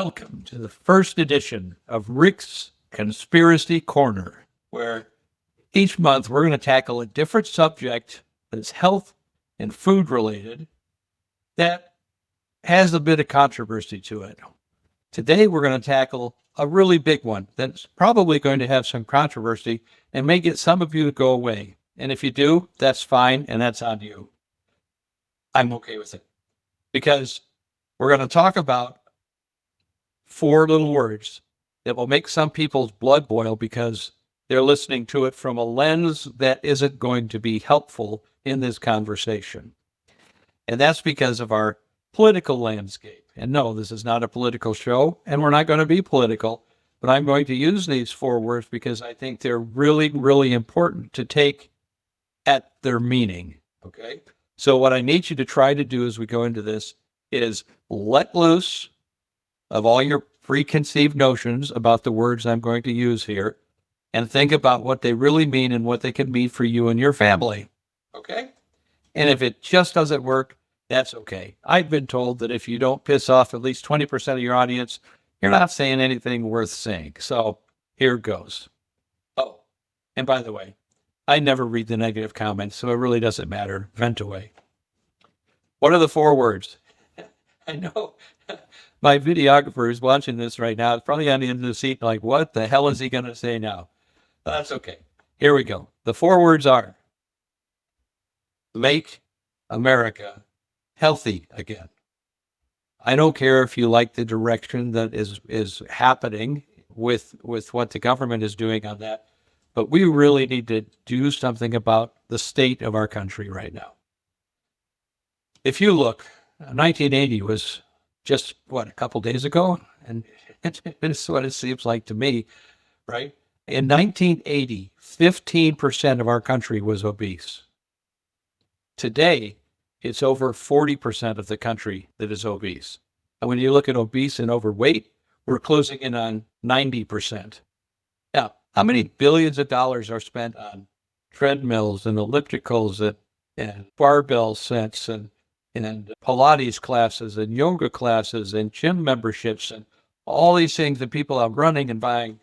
Welcome to the first edition of Rick's Conspiracy Corner, where each month we're going to tackle a different subject that's health and food related that has a bit of controversy to it. Today we're going to tackle a really big one that's probably going to have some controversy and may get some of you to go away. And if you do, that's fine, and that's on you. I'm okay with it. Because we're going to talk about 4 little words that will make some people's blood boil because they're listening to it from a lens that isn't going to be helpful in this conversation. And that's because of our political landscape. And no, this is not a political show, and we're not going to be political, but I'm going to use these 4 words because I think they're really, really important to take at their meaning. Okay? So what I need you to try to do as we go into this is let loose of all your preconceived notions about the words I'm going to use here and think about what they really mean and what they can mean for you and your family. Okay? And if it just doesn't work, that's okay. I've been told that if you don't piss off at least 20% of your audience, you're not saying anything worth saying. So here goes. Oh, and by the way, I never read the negative comments, so it really doesn't matter. Vent away. What are the 4 words? I know my videographer is watching this right now. It's probably on the end of the seat like, what the hell is he going to say now? But that's okay. Here we go. The 4 words are make America healthy again. I don't care if you like the direction that is happening with what the government is doing on that, but we really need to do something about the state of our country right now. If you look, 1980 was just, a couple days ago? And it's what it seems like to me, right? In 1980, 15% of our country was obese. Today, it's over 40% of the country that is obese. And when you look at obese and overweight, we're closing in on 90%. Now, how many billions of dollars are spent on treadmills and ellipticals and barbell sets and Pilates classes and yoga classes and gym memberships and all these things that people are running and buying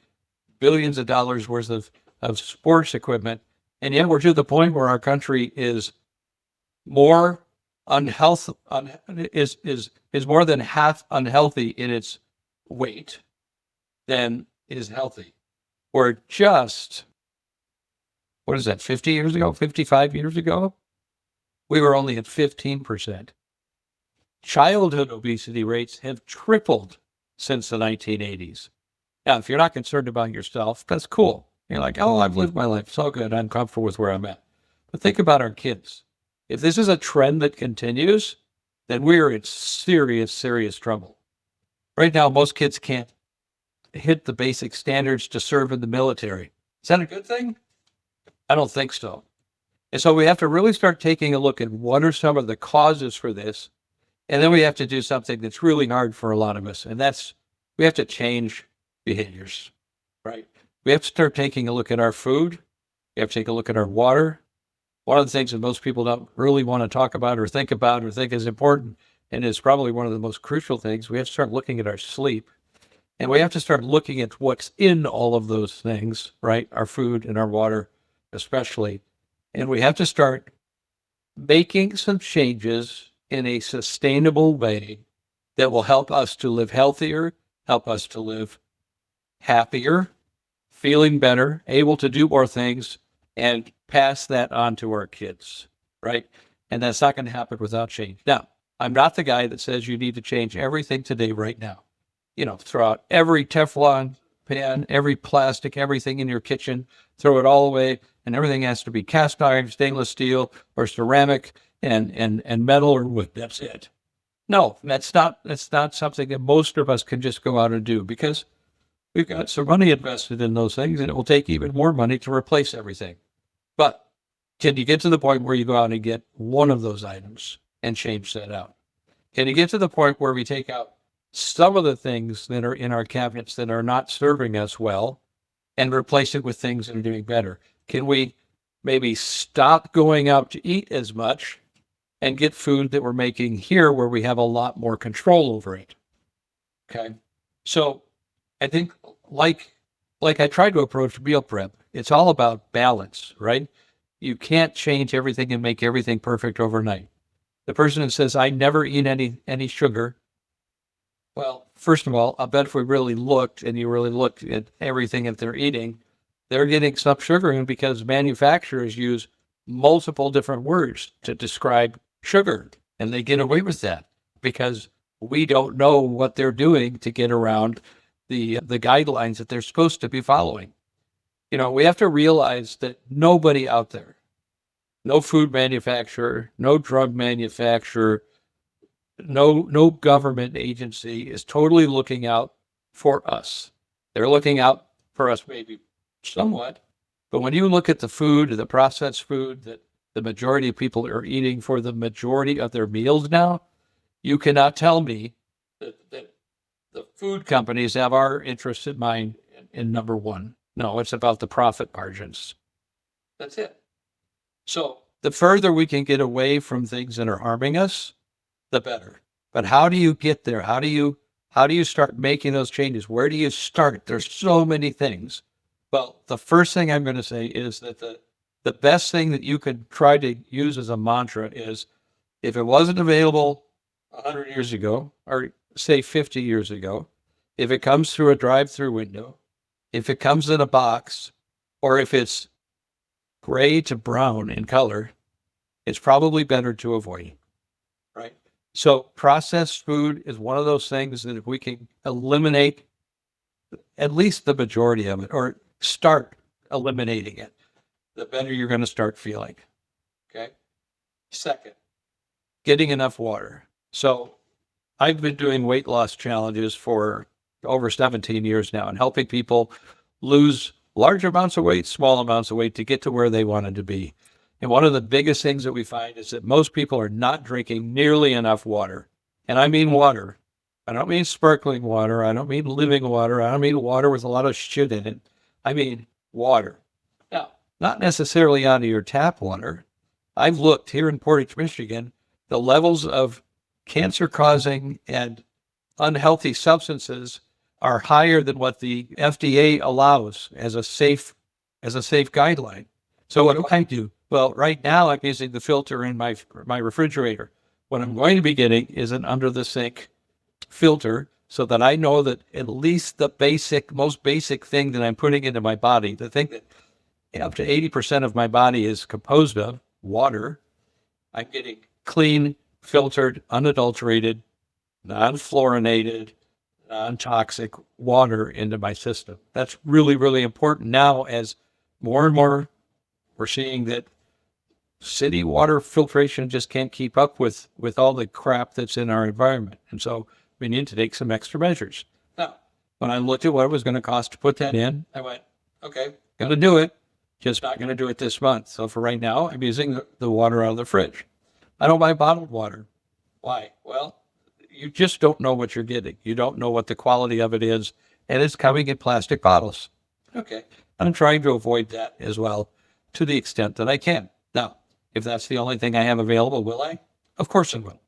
billions of dollars worth of sports equipment. And yet we're to the point where our country is more is more than half unhealthy in its weight than is healthy. We're just, 50 years ago, 55 years ago? We were only at 15%. Childhood obesity rates have tripled since the 1980s. Now, if you're not concerned about yourself, that's cool. You're like, oh, I've lived my life. It's all good. I'm comfortable with where I'm at. But think about our kids. If this is a trend that continues, then we're in serious, serious trouble. Right now, most kids can't hit the basic standards to serve in the military. Is that a good thing? I don't think so. And so we have to really start taking a look at what are some of the causes for this. And then we have to do something that's really hard for a lot of us. And that's, we have to change behaviors, right? We have to start taking a look at our food. We have to take a look at our water. One of the things that most people don't really want to talk about or think is important, and is probably one of the most crucial things, we have to start looking at our sleep. And we have to start looking at what's in all of those things, right? Our food and our water, especially. And we have to start making some changes in a sustainable way that will help us to live healthier, help us to live happier, feeling better, able to do more things, and pass that on to our kids, right? And that's not going to happen without change. Now, I'm not the guy that says you need to change everything today, right now. Throw out every Teflon pan, every plastic, everything in your kitchen, throw it all away, and everything has to be cast iron, stainless steel, or ceramic, and metal or wood. That's it. No, that's not something that most of us can just go out and do, because we've got some money invested in those things, and it will take even more money to replace everything. But can you get to the point where you go out and get one of those items and change that out? Can you get to the point where we take out some of the things that are in our cabinets that are not serving us well and replace it with things that are doing better? Can we maybe stop going out to eat as much and get food that we're making here where we have a lot more control over it? Okay. So I think like like I try to approach meal prep, it's all about balance, right? You can't change everything and make everything perfect overnight. The person who says, I never eat any sugar, well, first of all, I bet if we really looked and you really looked at everything that they're eating, they're getting some sugar in because manufacturers use multiple different words to describe sugar. And they get away with that because we don't know what they're doing to get around the guidelines that they're supposed to be following. We have to realize that nobody out there, no food manufacturer, no drug manufacturer, no government agency is totally looking out for us. They're looking out for us maybe somewhat, but when you look at the food, the processed food that the majority of people are eating for the majority of their meals now, you cannot tell me that the food companies have our interests in mind in number one. No, it's about the profit margins. That's it. So the further we can get away from things that are harming us, the better. But how do you get there? How do you start making those changes? Where do you start? There's so many things. Well, the first thing I'm going to say is that the best thing that you could try to use as a mantra is if it wasn't available 100 years ago, or say 50 years ago, if it comes through a drive-through window, if it comes in a box, or if it's gray to brown in color, it's probably better to avoid, right? So processed food is one of those things that if we can eliminate at least the majority of it, or start eliminating it, the better you're going to start feeling. Okay. Second, getting enough water. So I've been doing weight loss challenges for over 17 years now and helping people lose large amounts of weight, small amounts of weight to get to where they wanted to be. And one of the biggest things that we find is that most people are not drinking nearly enough water. And I mean water. I don't mean sparkling water. I don't mean living water. I don't mean water with a lot of shit in it. I mean water. Now, not necessarily out of your tap water. I've looked here in Portage, Michigan, the levels of cancer-causing and unhealthy substances are higher than what the FDA allows as a safe guideline. So what do I do? Well, right now I'm using the filter in my refrigerator. What I'm going to be getting is an under the sink filter so that I know that at least the most basic thing that I'm putting into my body, the thing that up to 80% of my body is composed of, water, I'm getting clean, filtered, unadulterated, non-fluorinated, non-toxic water into my system. That's really, really important now as more and more we're seeing that city water filtration just can't keep up with all the crap that's in our environment. And so we need to take some extra measures. Now, when I looked at what it was going to cost to put that in, I went, okay, going to do it, just not going to do it this month. So for right now, I'm using the water out of the fridge. I don't buy bottled water. Why? Well, you just don't know what you're getting. You don't know what the quality of it is, and it's coming in plastic bottles. Okay. I'm trying to avoid that as well to the extent that I can. Now, if that's the only thing I have available, will I? Of course I will,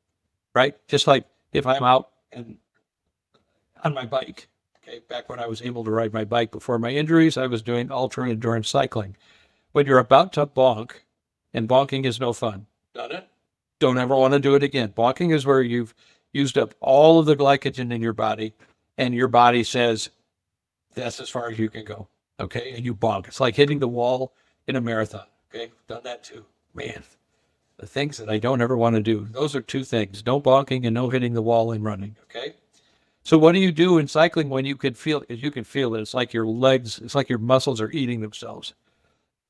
right? Just like if I'm out and on my bike, okay, back when I was able to ride my bike before my injuries, I was doing ultra endurance cycling. When you're about to bonk, and bonking is no fun. Done it? Don't ever want to do it again. Bonking is where you've used up all of the glycogen in your body, and your body says, that's as far as you can go, okay? And you bonk. It's like hitting the wall in a marathon, okay? Done that too. Man, the things that I don't ever want to do, those are two things, no bonking and no hitting the wall and running, okay? So what do you do in cycling when you can feel it? You can feel it. It's like your legs, it's like your muscles are eating themselves.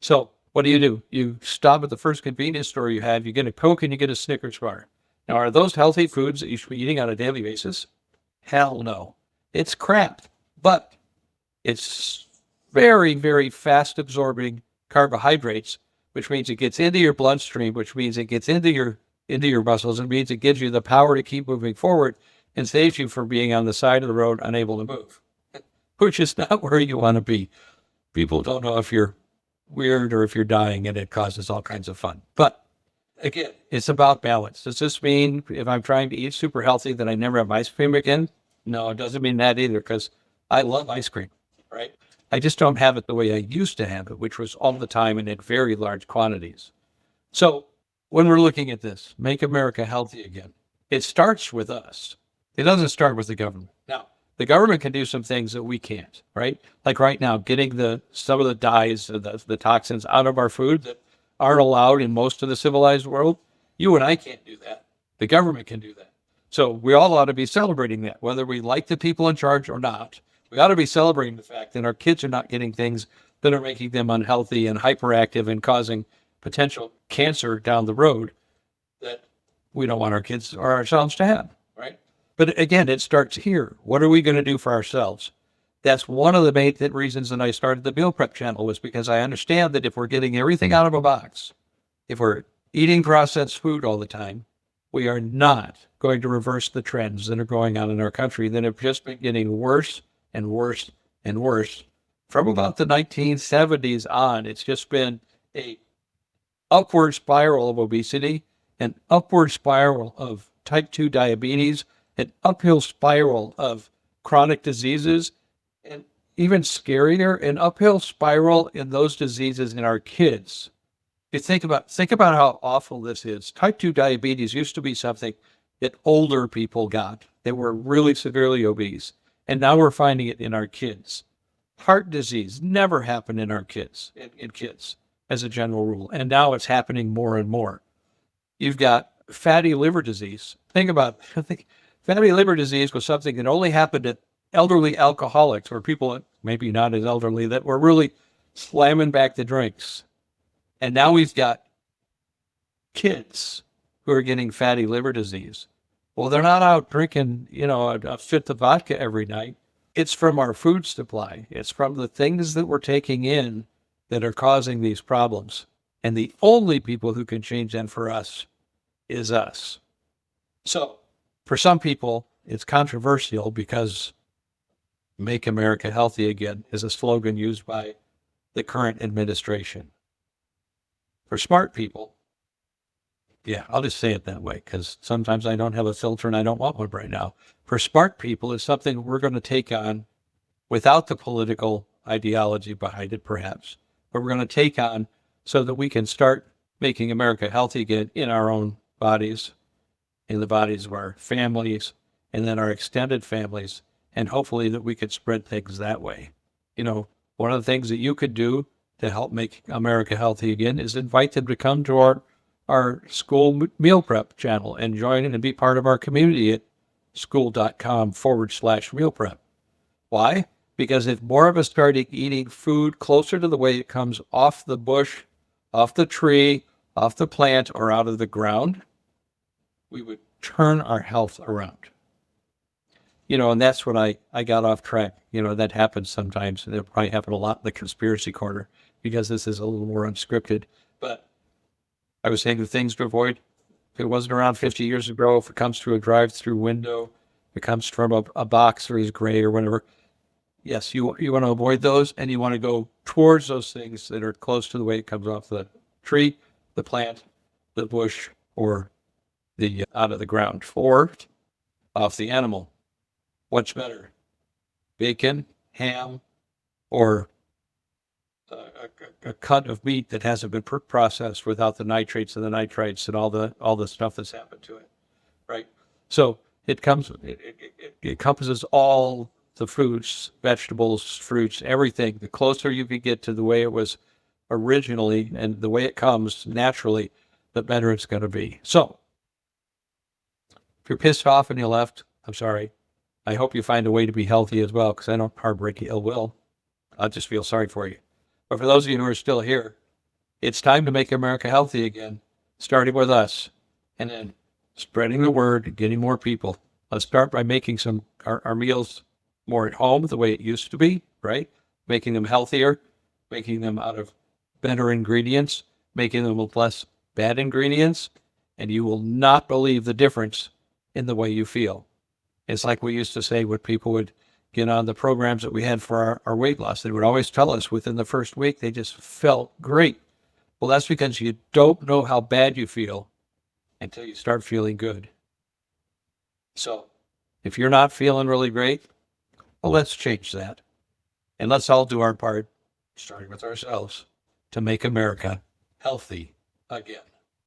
So what do? You stop at the first convenience store you have, you get a Coke and you get a Snickers bar. Now, are those healthy foods that you should be eating on a daily basis? Hell no. It's crap, but it's very, very fast absorbing carbohydrates, which means it gets into your bloodstream, which means it gets into your muscles, and means it gives you the power to keep moving forward and saves you from being on the side of the road unable to move, which is not where you want to be. People don't know if you're weird or if you're dying, and it causes all kinds of fun. But again, it's about balance. Does this mean if I'm trying to eat super healthy that I never have ice cream again? No, it doesn't mean that either because I love ice cream, right? I just don't have it the way I used to have it, which was all the time and in very large quantities. So when we're looking at this, make America healthy again, it starts with us. It doesn't start with the government. Now, the government can do some things that we can't, right? Like right now, getting some of the dyes, the toxins out of our food that aren't allowed in most of the civilized world. You and I can't do that. The government can do that. So we all ought to be celebrating that, whether we like the people in charge or not. We ought to be celebrating the fact that our kids are not getting things that are making them unhealthy and hyperactive and causing potential cancer down the road that we don't want our kids or ourselves to have, right? But again, it starts here. What are we going to do for ourselves? That's one of the main reasons that I started the meal prep channel was because I understand that if we're getting everything out of a box, if we're eating processed food all the time, we are not going to reverse the trends that are going on in our country that have just been getting worse and worse and worse. From about the 1970s on, it's just been a upward spiral of obesity, an upward spiral of type 2 diabetes, an uphill spiral of chronic diseases, and even scarier, an uphill spiral in those diseases in our kids. You think about how awful this is. Type 2 diabetes used to be something that older people got that were really severely obese. And now we're finding it in our kids. Heart disease never happened in our kids, in kids as a general rule. And now it's happening more and more. You've got fatty liver disease. Think about it. Fatty liver disease was something that only happened to elderly alcoholics or people, maybe not as elderly, that were really slamming back the drinks. And now we've got kids who are getting fatty liver disease. Well, they're not out drinking, a fifth of vodka every night. It's from our food supply. It's from the things that we're taking in that are causing these problems. And the only people who can change that for us is us. So for some people, it's controversial because Make America Healthy Again is a slogan used by the current administration. For smart people, yeah, I'll just say it that way because sometimes I don't have a filter and I don't want one right now. For smart people, it's something we're going to take on without the political ideology behind it, perhaps, but we're going to take on so that we can start making America healthy again in our own bodies, in the bodies of our families, and then our extended families, and hopefully that we could spread things that way. One of the things that you could do to help make America healthy again is invite them to come to our school meal prep channel and join and be part of our community at school.com/meal prep. Why? Because if more of us started eating food closer to the way it comes off the bush, off the tree, off the plant, or out of the ground, we would turn our health around. And that's when I got off track. That happens sometimes. It'll probably happen a lot in the conspiracy corner because this is a little more unscripted. But I was saying the things to avoid. If it wasn't around 50 years ago, if it comes through a drive-through window, if it comes from a box or is gray or whatever, yes, you want to avoid those and you want to go towards those things that are close to the way it comes off the tree, the plant, the bush, or the out of the ground, or off the animal. What's better, bacon, ham, or a cut of meat that hasn't been processed without the nitrates and the nitrites and all the stuff that's happened to it, right? So it encompasses all the fruits, vegetables, fruits, everything. The closer you can get to the way it was originally and the way it comes naturally, the better it's going to be. So if you're pissed off and you left, I'm sorry. I hope you find a way to be healthy as well, because I don't harbor ill will. I'll just feel sorry for you. But for those of you who are still here, it's time to make America healthy again, starting with us, and then spreading the word, getting more people. Let's start by making our meals more at home, the way it used to be, right? Making them healthier, making them out of better ingredients, making them with less bad ingredients, and you will not believe the difference in the way you feel. It's like we used to say when people would get on the programs that we had for our weight loss. They would always tell us within the first week they just felt great. Well, that's because you don't know how bad you feel until you start feeling good. So If you're not feeling really great, well, let's change that. And let's all do our part, starting with ourselves, to make America healthy again.